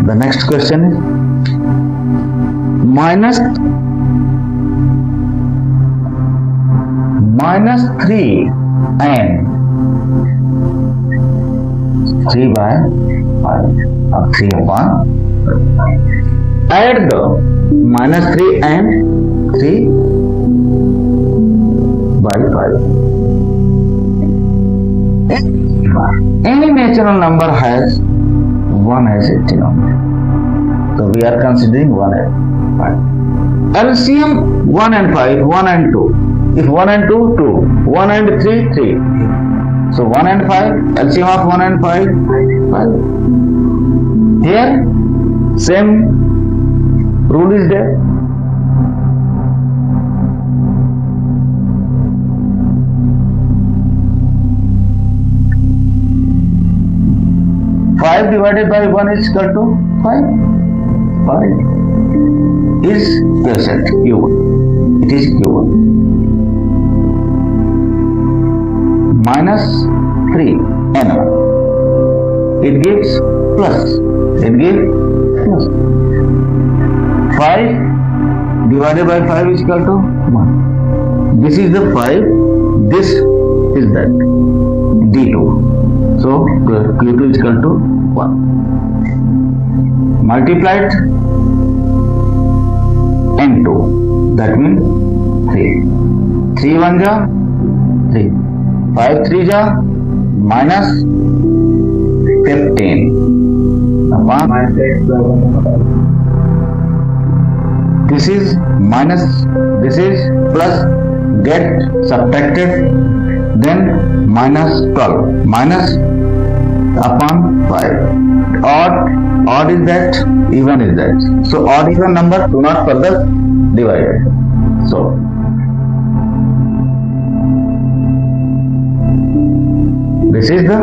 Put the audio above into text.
The next question is minus 3n 3 by 5 or 3 upon. Add the minus 3 and 3 by 5. Any natural number has 1 as a denominator. So we are considering 1 as 5. LCM 1 and 5, 1 and 2. If 1 and 2, 2. 1 and 3, 3. So 1 and 5, LCM of 1 and 5, 5. Here, same rule is there. Five divided by 1 is equal to 5. 5 is present, Q1. It is Q1. Minus 3 n1. It gives plus. It gives plus. 5 divided by 5 is equal to 1. This is the 5. This is that. D2. So Q2 is equal to 1. Multiplied n2. That means 3. 3 1 ja 3. 5 3 ja minus 15 upon this is minus, this is plus, get subtracted, then minus 12 minus upon 5. Odd is that, even is that. So odd even number do not further divided. So this is the